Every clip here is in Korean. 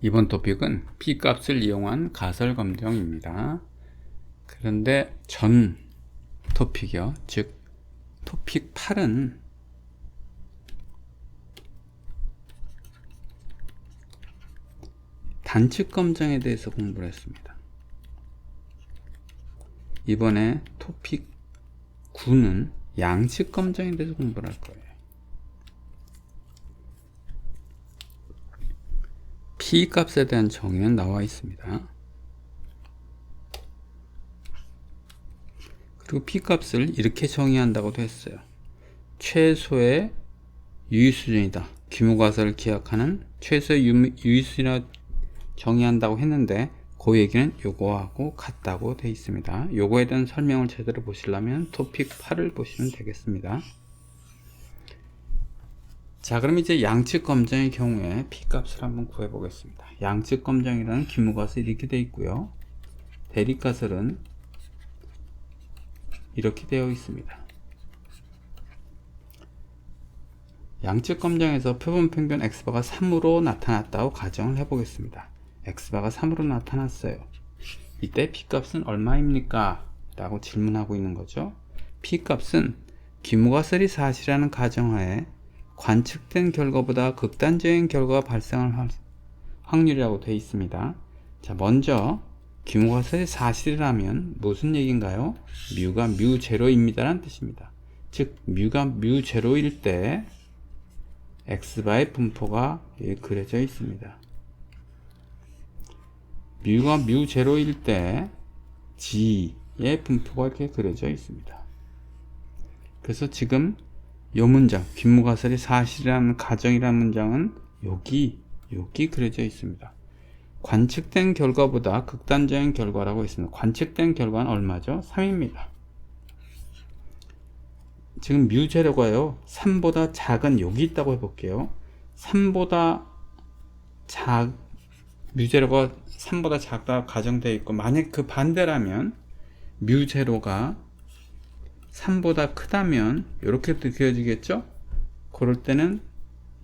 이번 토픽은 P값을 이용한 가설 검정입니다. 그런데 전 토픽이요, 즉 토픽 8은 단축 검정에 대해서 공부를 했습니다. 이번에 토픽 9는 양측 검정에 대해서 공부를 할 거예요. P값에 대한 정의는 나와 있습니다. 그리고 P값을 이렇게 정의한다고도 했어요. 최소의 유의수준이다. 규모가설을 기억하는 최소의 유의수준이라 정의한다고 했는데 그 얘기는 요거하고 같다고 되어 있습니다. 요거에 대한 설명을 제대로 보시려면 토픽 8을 보시면 되겠습니다. 자, 그럼 이제 양측 검정의 경우에 P값을 한번 구해 보겠습니다. 양측 검정이라는 규모가설이 이렇게 되어 있고요. 대립가설은 이렇게 되어 있습니다. 양측 검정에서 표본 평균 x바가 3으로 나타났다고 가정을 해 보겠습니다. x바가 3으로 나타났어요. 이때 P값은 얼마입니까? 라고 질문하고 있는 거죠. P값은 규모가설이 사실이라는 가정하에 관측된 결과보다 극단적인 결과가 발생할 확률이라고 되어 있습니다. 자, 먼저 규모가설이 사실이라면 무슨 얘기인가요? 뮤가 뮤 제로입니다 라는 뜻입니다. 즉 뮤가 뮤 제로일 때 x바의 분포가 여기 그려져 있습니다. 뮤가 뮤 제로일 때 g의 분포가 이렇게 그려져 있습니다. 그래서 지금 이 문장, 규모가설이 사실이라는 가정이라는 문장은 여기 그려져 있습니다. 관측된 결과보다 극단적인 결과라고 했습니다. 관측된 결과는 얼마죠? 3입니다. 지금 뮤 제로가요 3보다 작은 여기 있다고 해볼게요. 3보다 뮤 제로가 3보다 작다 가정되어 있고, 만약 그 반대라면 뮤 제로가 3보다 크다면 이렇게 그려지겠죠? 그럴 때는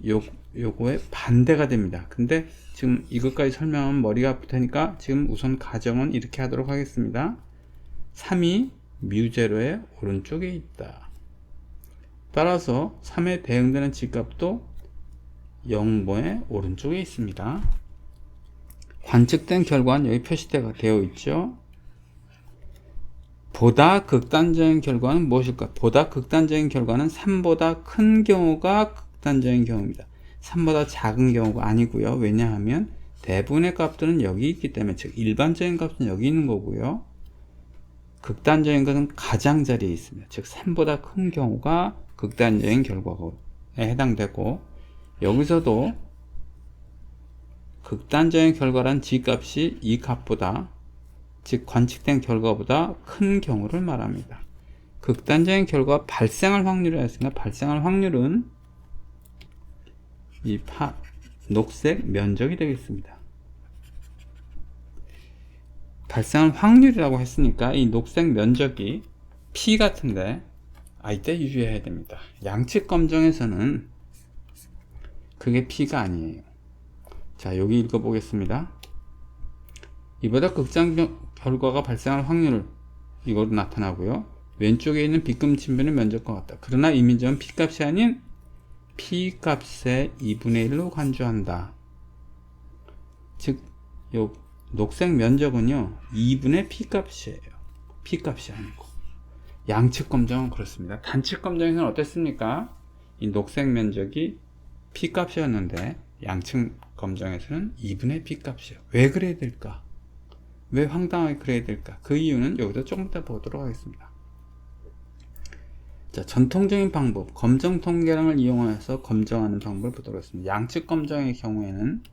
요거의 반대가 됩니다. 근데 지금 이것까지 설명하면 머리가 아플 테니까 지금 우선 가정은 이렇게 하도록 하겠습니다. 3이 뮤 제로의 오른쪽에 있다. 따라서 3에 대응되는 G값도 0번의 오른쪽에 있습니다. 관측된 결과는 여기 표시되어 있죠. 보다 극단적인 결과는 무엇일까? 보다 극단적인 결과는 3보다 큰 경우가 극단적인 경우입니다. 3보다 작은 경우가 아니고요. 왜냐하면 대부분의 값들은 여기 있기 때문에, 즉 일반적인 값은 여기 있는 거고요. 극단적인 것은 가장자리에 있습니다. 즉 3보다 큰 경우가 극단적인 결과에 해당되고, 여기서도 극단적인 결과란 G값이 이 값보다, 즉 관측된 결과보다 큰 경우를 말합니다. 극단적인 결과가 발생할 확률이라 했으니까 발생할 확률은 이 녹색 면적이 되겠습니다. 발생할 확률이라고 했으니까 이 녹색 면적이 P 같은데, 이때 유의해야 됩니다. 양측 검정에서는 그게 P가 아니에요. 자, 여기 읽어보겠습니다. 이보다 극단 결과가 발생할 확률을 이거로 나타나고요. 왼쪽에 있는 B급 침변의 면적과 같다. 그러나 이 면적은 P값이 아닌 P값의 2분의 1로 간주한다. 즉, 요 녹색 면적은요 2분의 P값이에요. P값이 아니고. 양측 검정은 그렇습니다. 단측 검정에서는 어땠습니까? 이 녹색 면적이 P값이었는데 양측 검정에서는 2분의 P값이에요. 왜 그래야 될까? 왜 황당하게 그래야 될까? 그 이유는 여기서 조금 이따 보도록 하겠습니다. 자, 전통적인 방법, 검정 통계량을 이용해서 검정하는 방법을 보도록 하겠습니다. 양측 검정의 경우에는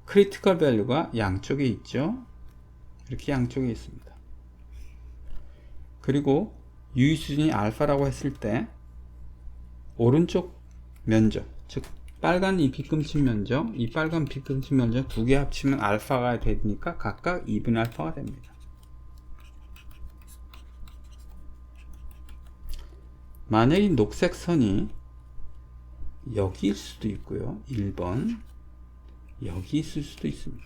크리티컬 밸류가 양쪽에 있죠. 이렇게 양쪽에 있습니다. 그리고 유의 수준이 알파라고 했을 때 오른쪽 면적, 즉 빨간 이 B금치 면적, 이 빨간 B금치 면적 두 개 합치면 알파가 되니까 각각 2분의 알파가 됩니다. 만약 이 녹색 선이 여기일 수도 있고요. 1번, 여기 있을 수도 있습니다.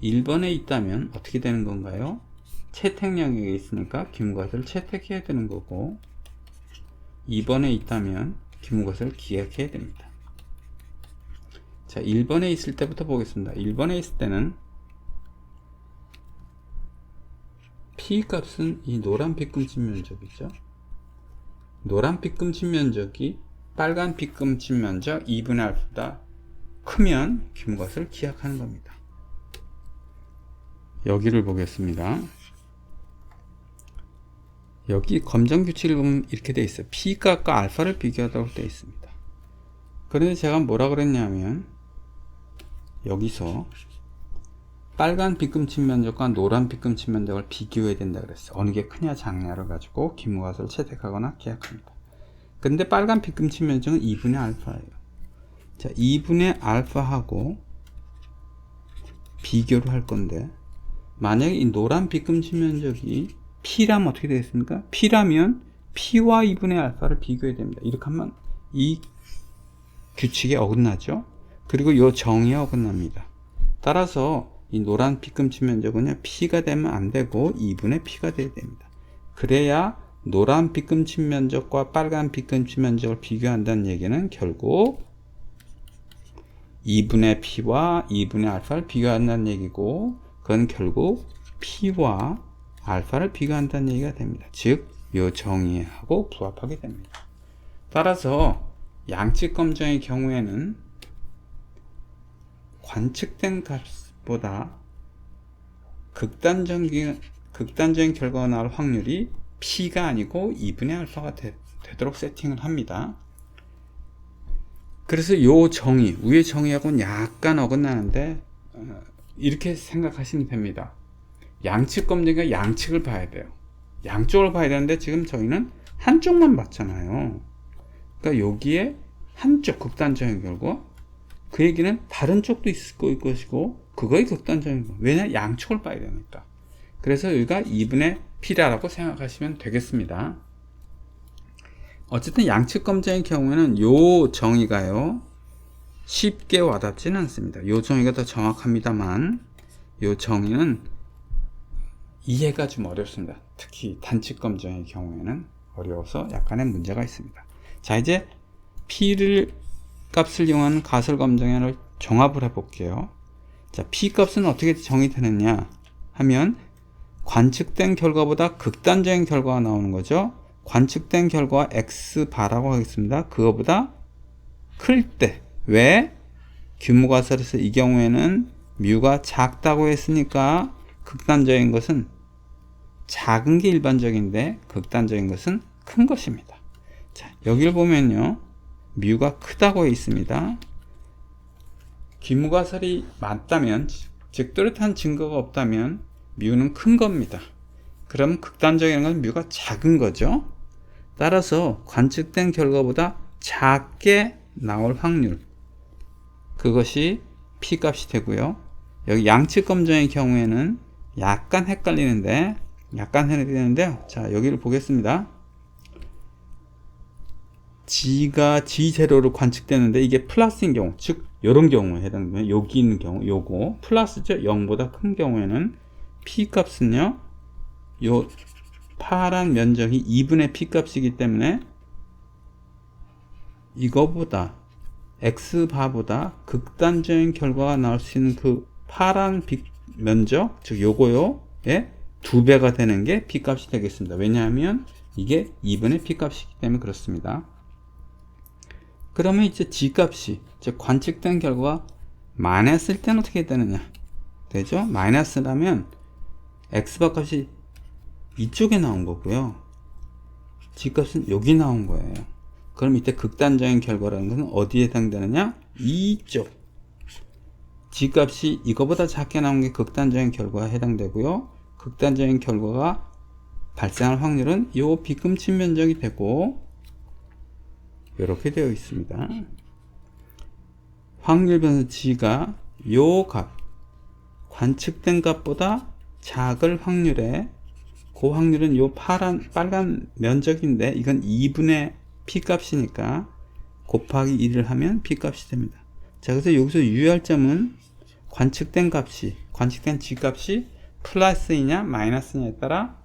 1번에 있다면 어떻게 되는 건가요? 채택 영역에 있으니까 기무것을 채택해야 되는 거고, 2번에 있다면 기무것을 기약해야 됩니다. 자, 1번에 있을 때부터 보겠습니다. 1번에 있을 때는 P 값은 이 노란 빗금칠 면적이죠. 노란 빗금칠 면적이 빨간 빗금칠 면적 2분의 알파보다 크면 기무것을 기약하는 겁니다. 여기를 보겠습니다. 여기 검정 규칙을 보면 이렇게 되어 있어요. P 값과 알파를 비교하도록 되어 있습니다. 그런데 제가 뭐라 그랬냐면, 여기서 빨간 빗금칠 면적과 노란 빗금칠 면적을 비교해야 된다 그랬어요. 어느 게 크냐 작냐를 가지고 기무것을 채택하거나 기약합니다. 근데 빨간 빗금칠 면적은 2분의 알파예요. 자, 2분의 알파하고 비교를 할 건데, 만약에 이 노란 빗금칠 면적이 P라면 어떻게 되겠습니까? P라면 P와 2분의 알파를 비교해야 됩니다. 이렇게 하면 이 규칙에 어긋나죠. 그리고 이 정의에 어긋납니다. 따라서 이 노란 빗금칠 면적은 P가 되면 안 되고 2분의 P가 돼야 됩니다. 그래야 노란 빗금칠 면적과 빨간 빗금칠 면적을 비교한다는 얘기는 결국 2분의 P와 2분의 알파를 비교한다는 얘기고, 그건 결국 P와 알파를 비교한다는 얘기가 됩니다. 즉, 이 정의하고 부합하게 됩니다. 따라서 양측 검정의 경우에는 관측된 값보다 극단적인 결과가 나올 확률이 P가 아니고 2분의 알파가 되도록 세팅을 합니다. 그래서 이 정의, 위의 정의하고는 약간 어긋나는데, 이렇게 생각하시면 됩니다. 양측 검증과 양측을 봐야 돼요. 양쪽을 봐야 되는데 지금 저희는 한쪽만 봤잖아요. 그러니까 여기에 한쪽 극단적인 결과, 그 얘기는 다른 쪽도 있을 것이고 그거의 극단적인 거. 왜냐? 양쪽을 봐야 되니까. 그래서 여기가 2분의 P라고 생각하시면 되겠습니다. 어쨌든 양측 검증의 경우에는 요 정의가요 쉽게 와닿지는 않습니다. 요 정의가 더 정확합니다만, 요 정의는 이해가 좀 어렵습니다. 특히 단측 검증의 경우에는 어려워서 약간의 문제가 있습니다. 자, 이제 P 값을 이용한 가설 검증을 종합을 해 볼게요. 자, P 값은 어떻게 정의되느냐 하면, 관측된 결과보다 극단적인 결과가 나오는 거죠. 관측된 결과가 X바라고 하겠습니다. 그거보다 클 때, 왜? 규모가설에서 이 경우에는 뮤가 작다고 했으니까 극단적인 것은 작은 게 일반적인데 극단적인 것은 큰 것입니다. 자, 여기를 보면요, 뮤가 크다고 있습니다. 규모가설이 맞다면, 즉 뚜렷한 증거가 없다면 뮤는 큰 겁니다. 그럼 극단적인 건 뮤가 작은 거죠. 따라서 관측된 결과보다 작게 나올 확률, 그것이 P 값이 되고요. 여기 양측 검증의 경우에는 약간 헷갈리는데, 자, 여기를 보겠습니다. G가 G0로 관측되는데 이게 플러스인 경우, 즉 이런 경우에 해당되면, 여기 있는 경우, 요거 플러스죠. 0보다 큰 경우에는 P 값은요, 요 파란 면적이 2분의 P 값이기 때문에 이거보다 X바보다 극단적인 결과가 나올 수 있는 그 파란 면적, 즉 요거요의 2배가 되는 게 P 값이 되겠습니다. 왜냐하면 이게 2분의 P 값이기 때문에 그렇습니다. 그러면 이제 G 값이, 즉 관측된 결과가 마이너스일 때는 어떻게 되느냐 되죠? 마이너스라면 X바 값이 이쪽에 나온 거고요, G 값은 여기 나온 거예요. 그럼 이때 극단적인 결과라는 것은 어디에 해당되느냐? 이쪽. G 값이 이거보다 작게 나온 게 극단적인 결과에 해당되고요, 극단적인 결과가 발생할 확률은 요 빗금칠 면적이 되고, 이렇게 되어 있습니다. 확률 변수 G가 요 값, 관측된 값보다 작을 확률에, 그 확률은 요 빨간 면적인데 이건 2분의 P 값이니까 곱하기 1을 하면 P 값이 됩니다. 자, 그래서 여기서 유의할 점은 관측된 G값이 플러스이냐 마이너스냐에 따라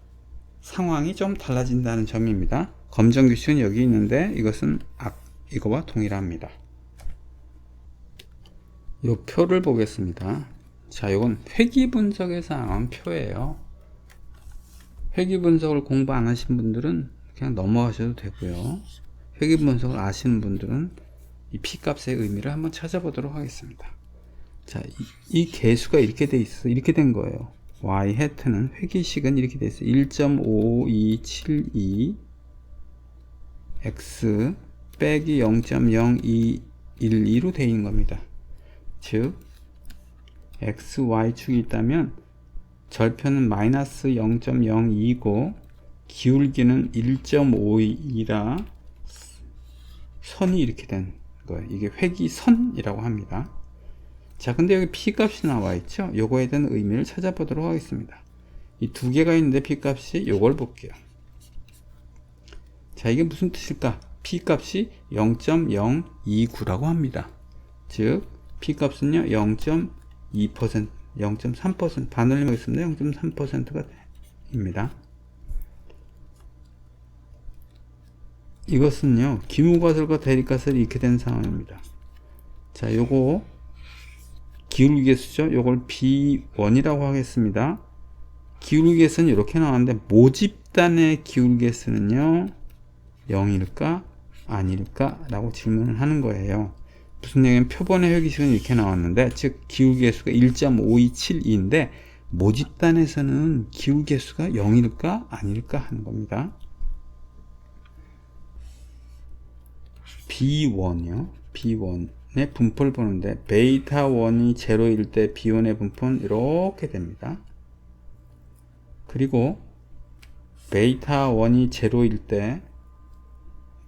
상황이 좀 달라진다는 점입니다. 검정 규칙은 여기 있는데 이것은 이거와 동일합니다. 이 표를 보겠습니다. 자, 이건 회귀 분석에서 나온 표예요. 회귀 분석을 공부 안 하신 분들은 그냥 넘어가셔도 되고요. 회귀 분석을 아시는 분들은 이 P값의 의미를 한번 찾아보도록 하겠습니다. 자, 이 개수가 이렇게 된 거예요. y 해트는 회귀식은 이렇게 돼 있어요. 1.5272 x 빼기 0.0212로 되어 있는 겁니다. 즉 x, y축이 있다면 절편은 마이너스 0.02고 기울기는 1.52라 선이 이렇게 된 거예요. 이게 회귀선이라고 합니다. 자, 근데 여기 P값이 나와 있죠? 요거에 대한 의미를 찾아보도록 하겠습니다. 이 두 개가 있는데 P값이 요걸 볼게요. 자, 이게 무슨 뜻일까? P값이 0.029라고 합니다. 즉 P값은요 0.2%, 0.3% 반올림 하겠습니다. 0.3%가 입니다. 이것은요 기무과설과 대립과설이 이렇게 된 상황입니다. 자, 요거 기울기계수죠. 요걸 B1이라고 하겠습니다. 기울기계수는 이렇게 나왔는데 모집단의 기울기계수는요 0일까 아닐까 라고 질문을 하는 거예요. 무슨 얘기냐면 표본의 회귀식은 이렇게 나왔는데 즉 기울기계수가 1.5272인데 모집단에서는 기울기계수가 0일까 아닐까 하는 겁니다. B1이요. B1의 분포를 보는데 베이타 1이 0일 때 B1의 분포는 이렇게 됩니다. 그리고 베이타 1이 0일 때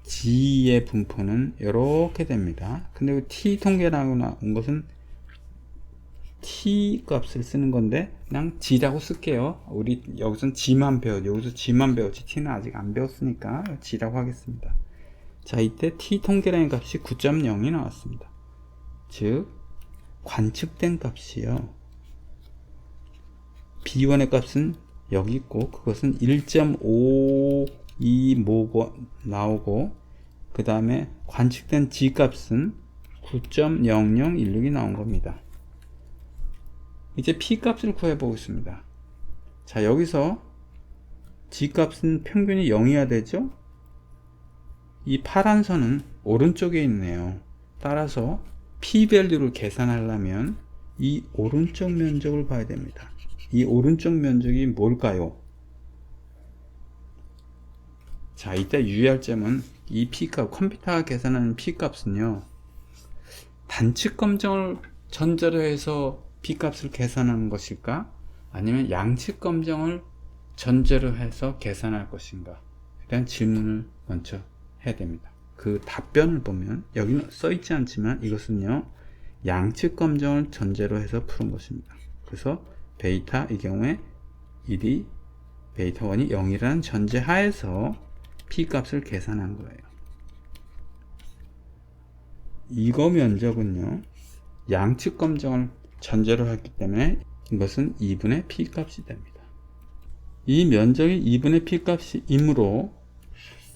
G의 분포는 이렇게 됩니다. 근데 T 통계라고 나온 것은 T 값을 쓰는 건데 그냥 G라고 쓸게요. 우리 여기선 G만 여기서 G만 배웠지 T는 아직 안 배웠으니까 G라고 하겠습니다. 자, 이때 T 통계라는 값이 9.0이 나왔습니다. 즉 관측된 값이요 B1의 값은 여기 있고 그것은 1.52 나오고 그 다음에 관측된 G 값은 9.0016이 나온 겁니다. 이제 P 값을 구해 보겠습니다. 자, 여기서 G 값은 평균이 0이어야 되죠. 이 파란 선은 오른쪽에 있네요. 따라서 P 밸류를 계산하려면 이 오른쪽 면적을 봐야 됩니다. 이 오른쪽 면적이 뭘까요? 자, 이때 유의할 점은 이 P값, 컴퓨터가 계산하는 P값은요 단측 검정을 전제로 해서 P값을 계산하는 것일까? 아니면 양측 검정을 전제로 해서 계산할 것인가? 에 대한 질문을 먼저 해야 됩니다. 그 답변을 보면 여기는 써있지 않지만 이것은요 양측 검정을 전제로 해서 푸는 것입니다. 그래서 베이타 이 경우에 1이 베이타 1이 0이라는 전제 하에서 P값을 계산한 거예요. 이거 면적은요 양측 검정을 전제로 했기 때문에 이것은 2분의 P값이 됩니다. 이 면적이 2분의 P값이므로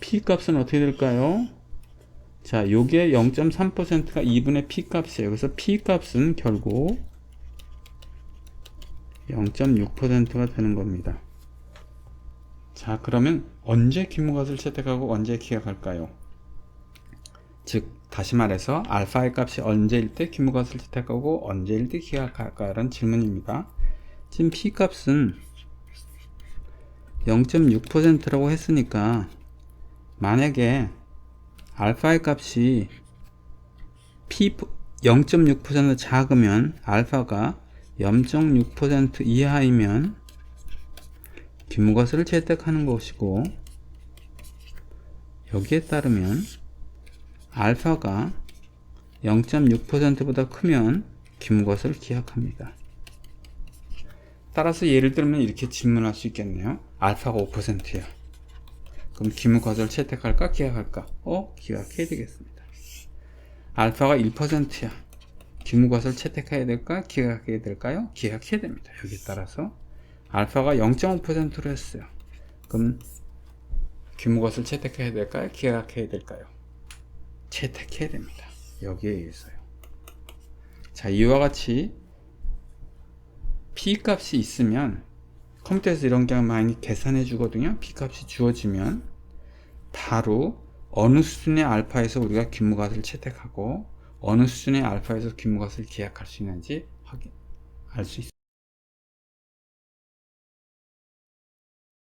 P값은 어떻게 될까요? 자, 요게 0.3%가 2분의 P값이에요. 그래서 P값은 결국 0.6%가 되는 겁니다. 자, 그러면 언제 기무값을 채택하고 언제 기각할까요? 즉 다시 말해서 알파의 값이 언제일 때 기무값을 채택하고 언제일 때 기각할까라는 질문입니다. 지금 P값은 0.6%라고 했으니까 만약에 알파의 값이 0.6% 작으면 알파가 0.6% 이하이면 기무값을 채택하는 것이고 여기에 따르면 알파가 0.6%보다 크면 기무값을 기각합니다. 따라서 예를 들면 이렇게 질문할 수 있겠네요. 알파가 5%야. 그럼 기무값을 채택할까 기각할까? 기각해야 되겠습니다. 알파가 1%야. 규모값을 채택해야 될까? 기각해야 될까요? 기각해야 됩니다. 여기에 따라서 알파가 0.5%로 했어요. 그럼 규모값을 채택해야 될까요? 기각해야 될까요? 채택해야 됩니다. 여기에 의해서요. 자, 이와 같이 P 값이 있으면 컴퓨터에서 이런 게 많이 계산해 주거든요. P 값이 주어지면 바로 어느 수준의 알파에서 우리가 규모값을 채택하고 어느 수준의 알파에서 규모값을 기약할 수 있는지 알 수 있습니다.